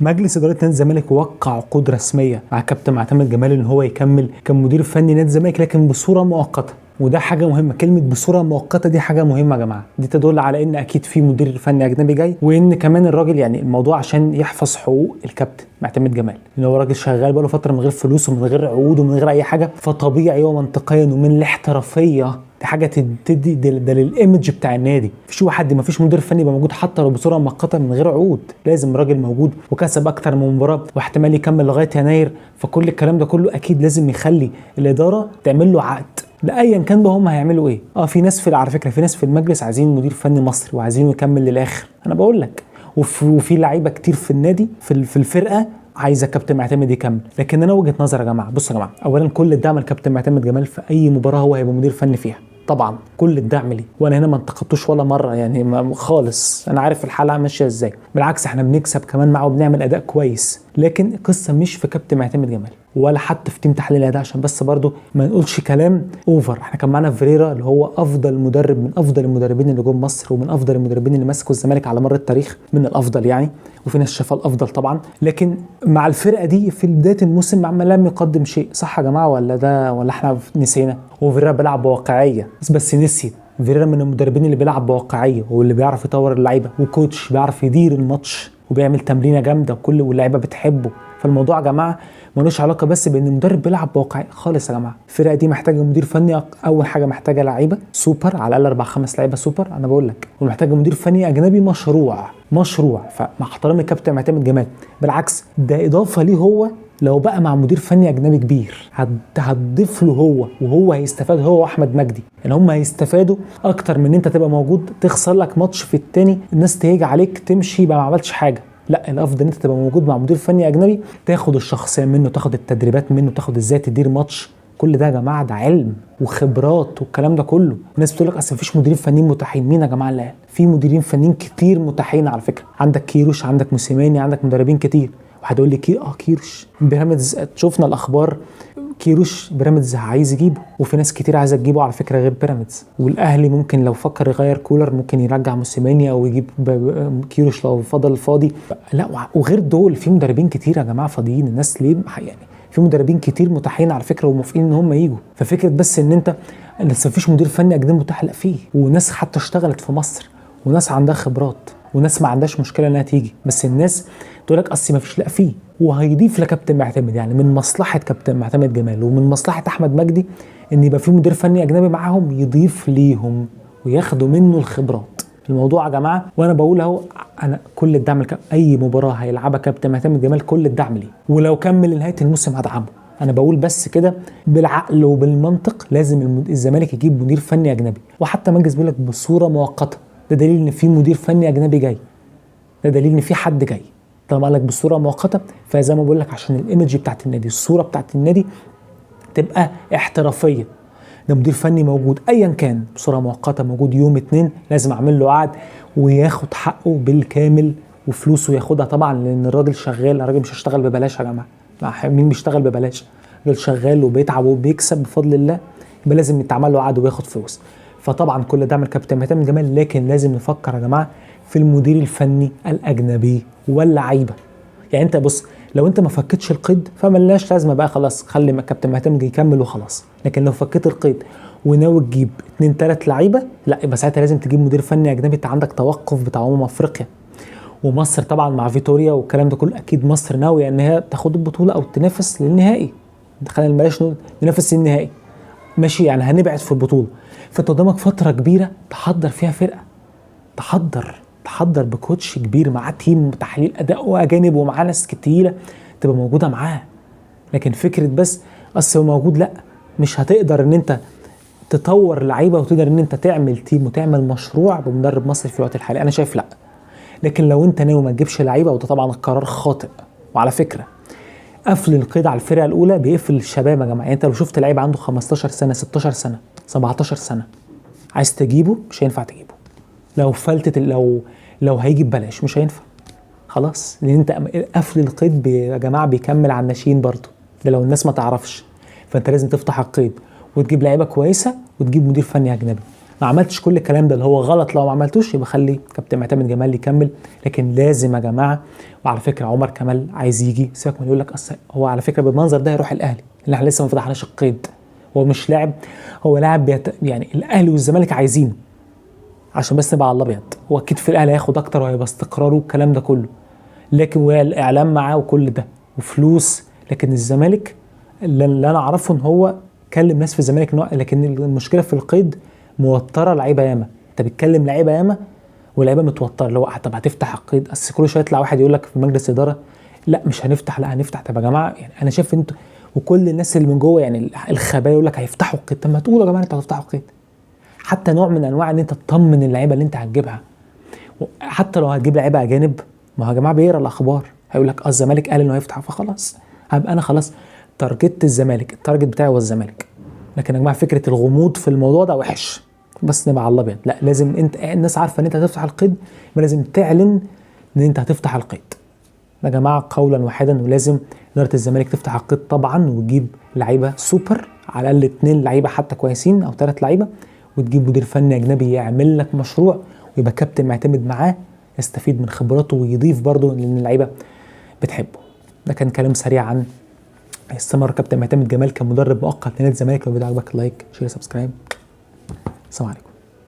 مجلس اداره نادي الزمالك وقع عقود رسميه مع كابتن معتمد جمال ان هو يكمل كمدير فني نادي الزمالك لكن بصوره مؤقته، وده حاجه مهمه. كلمه بصوره مؤقته دي حاجه مهمه يا جماعه، دي تدل على ان اكيد في مدير فني اجنبي جاي، وان كمان الراجل يعني الموضوع عشان يحفظ حقوق الكابتن معتمد جمال، ان هو راجل شغال بقاله فتره من غير فلوس ومن غير عقود ومن غير اي حاجه، فطبيعي ومنطقيا ومن الاحترافيه دي حاجه تدي ده للايمج بتاع النادي. ما فيش مدير فني يبقى موجود حتى لو بصوره مؤقته من غير عقود، لازم راجل موجود وكسب اكتر من مباراه واحتمال يكمل لغايه يناير، فكل الكلام ده كله اكيد لازم يخلي الاداره تعمل له عقد لايا كان بقى هم هيعملوا ايه. في ناس على فكره في ناس في المجلس عايزين مدير فني مصري وعايزينه يكمل للاخر، انا بقول لك، وفي لعيبه كتير في النادي في الفرقه عايزه كابتن معتمد يكمل. لكن انا وجهه نظر يا جماعه، بصوا يا جماعه، اولا كل الدعم لكابتن معتمد جمال في اي مباراه هو هيبقى مدير فني فيها، طبعا كل الدعم ليه، وانا هنا ما انتقدتوش ولا مره يعني خالص، انا عارف الحلقه ماشيه ازاي، بالعكس احنا بنكسب كمان معه وبنعمل اداء كويس. لكن القصه مش في كابتن معتمد جمال ولا حتى في تيم تحليل الاداء، عشان بس برضو ما نقولش كلام اوفر. احنا كان معانا فيريرا اللي هو افضل مدرب من افضل المدربين اللي جم مصر ومن افضل المدربين اللي مسكوا الزمالك على مر التاريخ، من الافضل يعني، وفي ناس شافها الافضل طبعا. لكن مع الفرقه دي في بدايه الموسم لم يقدم شيء، صح يا جماعه ولا احنا نسينا؟ وفيريرا بيلعب بواقعيه بس نسيت. فيريرا من المدربين اللي بيلعب بواقعيه واللي بيعرف يطور اللعيبه، وكوتش بيعرف يدير الماتش وبيعمل تمرينه جامده واللعيبه بتحبه. فالموضوع يا جماعه ملوش علاقه بس بان المدرب بيلعب بواقعيه خالص يا جماعه. الفرقه دي محتاجه مدير فني، اول حاجه محتاجه لعيبه سوبر، على الاقل 4-5 لعيبه سوبر انا بقول لك، ومحتاجه مدير فني اجنبي مشروع. فمع احترامي الكابتن معتمد جمال، بالعكس ده اضافه ليه هو، لو بقى مع مدير فني اجنبي كبير هتضيف له وهو هيستفاد، هو واحمد مجدي، ان هم هيستفادوا اكتر من ان انت تبقى موجود تخسر لك ماتش في التاني الناس تيجي عليك تمشي يبقى ما عملتش حاجه. لا، الافضل ان انت تبقى موجود مع مدير فني اجنبي، تاخد الشخصيه منه، تاخد التدريبات منه، تاخد ازاي تدير ماتش. كل ده يا جماعه ده علم وخبرات والكلام ده كله. الناس بتقول لك اصل مفيش مديرين فنيين متاحين. مين يا جماعه اللي قال؟ في مديرين فنيين كتير متاحين على فكره، عندك كيروش، عندك موسيماني، عندك مدربين كتير. وهتقول لي كيروش بيراميدز، شفنا الاخبار، كيروش بيراميدز عايز يجيبه، وفي ناس كتير عايزه تجيبه على فكره غير بيراميدز. والاهلي ممكن لو فكر يغير كولر ممكن يرجع موسيماني او يجيب كيروش لو فضل فاضي. لا، وغير دول في مدربين كتير يا جماعه فاضيين. الناس ليه يعني في مدربين كتير متاحين على فكره وموافقين ان هم يجوا. ففكره بس ان انت لسه مفيش مدير فني اجنبي متاح، لا فيه، وناس حتى اشتغلت في مصر وناس عندها خبرات وناس ما عندهاش مشكله انها تيجي، بس الناس تقول لك اصل مفيش، لا فيه. وهيضيف لكابتن معتمد، يعني من مصلحه كابتن معتمد جمال ومن مصلحه احمد مجدي ان يبقى في مدير فني اجنبي معاهم يضيف ليهم وياخدوا منه الخبرات. الموضوع يا جماعه، وانا بقول اهو، انا كل الدعم اي مباراه هيلعبها كابتن معتمد جمال كل الدعم ليه، ولو كمل لنهايه الموسم هدعمه. انا بقول بس كده بالعقل وبالمنطق، لازم الزمالك يجيب مدير فني اجنبي، وحتى مجلس بيقول لك بصوره مؤقته، ده دليل ان في مدير فني اجنبي جاي، ده دليل ان في حد جاي. طالما قال لك بصوره مؤقته، فزي ما بقول لك عشان الايمج بتاعت النادي، الصوره بتاعت النادي تبقى احترافيه. ده مدير فني موجود ايا كان بصوره مؤقته، موجود يوم 2 لازم اعمل له عقد وياخد حقه بالكامل وفلوسه ياخدها طبعا، لان الراجل شغال، الراجل مش هيشتغل ببلاش يا جماعه. مين بيشتغل ببلاش؟ الراجل شغال وبيتعب وبيكسب بفضل الله، يبقى لازم يتعمل له عقد وياخد فلوس. فطبعا كل ده من الكابتن معتمد جمال، لكن لازم نفكر يا جماعه في المدير الفني الاجنبي واللعيبه. يعني انت بص، لو انت ما فكتش القيد فملناش لازمه بقى، خلاص خلي الكابتن معتمد يكمل وخلاص. لكن لو فكيت القيد وناوي تجيب 2-3 لعيبه، لا يبقى ساعتها لازم تجيب مدير فني اجنبي. انت عندك توقف بتاع افريقيا ومصر طبعا مع فيتوريا والكلام ده كله، اكيد مصر ناويه ان هي تاخد البطوله او تنافس للنهائي. خلينا بلاش ننافس للنهائي، ماشي، يعني هنبعد في البطوله. فانت قدامك فتره كبيره تحضر فيها فرقه، تحضر بكوتش كبير معاه تيم تحليل اداء واجانب ومعاه ناس كتيره تبقى موجوده معاه. لكن فكره بس اصل هو موجود، لا، مش هتقدر ان انت تطور لعيبه وتقدر ان انت تعمل تيم وتعمل مشروع بمدرب مصري في الوقت الحالي. انا شايف لا. لكن لو انت ناوي ما تجيبش لعيبه، وده طبعا القرار خاطئ. وعلى فكره قفل القيد على الفرقه الاولى بيقفل الشباب يا جماعه. يعني انت لو شفت لعيب عنده 15 سنه 16 سنه 17 سنه عايز تجيبه، مش هينفع تجيبه. لو فلتت لو هيجي ببلاش مش هينفع خلاص، لان انت قفل القيد يا جماعه بيكمل على الناشئين برضه، ده لو الناس ما تعرفش. فانت لازم تفتح القيد وتجيب لعيبه كويسه وتجيب مدير فني اجنبي ما عملتش كل الكلام ده اللي هو غلط، لو ما عملتوش يبقى خلي كابتن معتمد جمال يكمل. لكن لازم يا جماعه، وعلى فكره عمر كمال عايز يجي، سيبك من يقول لك اصل هو على فكره بالمنظر ده يروح الاهلي اللي احنا لسه ما فتحناش القيد. هو مش لاعب، هو لاعب يعني الاهلي والزمالك عايزينه، عشان بس نبقى على الابيض. هو اكيد في الاهلي هياخد اكتر وهيبقى استقراره والكلام ده كله، لكن والاعلام معاه وكل ده وفلوس. لكن الزمالك اللي انا اعرفه ان هو كلم ناس في الزمالك لكن المشكله في القيد موتره لعيبه ياما. انت بتكلم لعيبه ياما ولاعيبه متوتره، اللي هو طب هتفتح القيد؟ اصل كل شويه يطلع واحد يقول لك في مجلس اداره لا مش هنفتح، لا هنفتح. طب يا جماعه يعني انا شايف انتوا وكل الناس اللي من جوه يعني الخبايا يقول لك هيفتحوا القيد. طب ما تقولوا يا جماعه انتوا هتفتحوا القيد، حتى نوع من انواع ان انت تطمن اللعيبه اللي انت هتجيبها. حتى لو هتجيب لعيبه اجانب، ما هو يا جماعه بيقرا الاخبار هيقول لك الزمالك قال انه هيفتح، فخلاص هبقى انا خلاص تارجت الزمالك، التارجت بتاعي هو الزمالك. لكن يا جماعه فكره الغموض في الموضوع ده وحش، بس نبقى على الابيض. لا لازم انت الناس عارفه ان انت هتفتح القيد، يبقى لازم تعلن ان انت هتفتح القيد يا جماعه قولا واحدا. ولازم اداره الزمالك تفتح القيد طبعا، وتجيب لعيبه سوبر، على الاقل 2 لعيبه حتى كويسين او 3 لعيبه، وتجيب مدير فني اجنبي يعمل لك مشروع، ويبقى كابتن معتمد معاه يستفيد من خبراته ويضيف برضه لان اللعيبه بتحبه. ده كان كلام سريع عن هيستمر كابتن معتمد جمال كمدرب مؤقت لنادي الزمالك. لو الفيديو عجبك لايك شير سبسكرايب. السلام عليكم.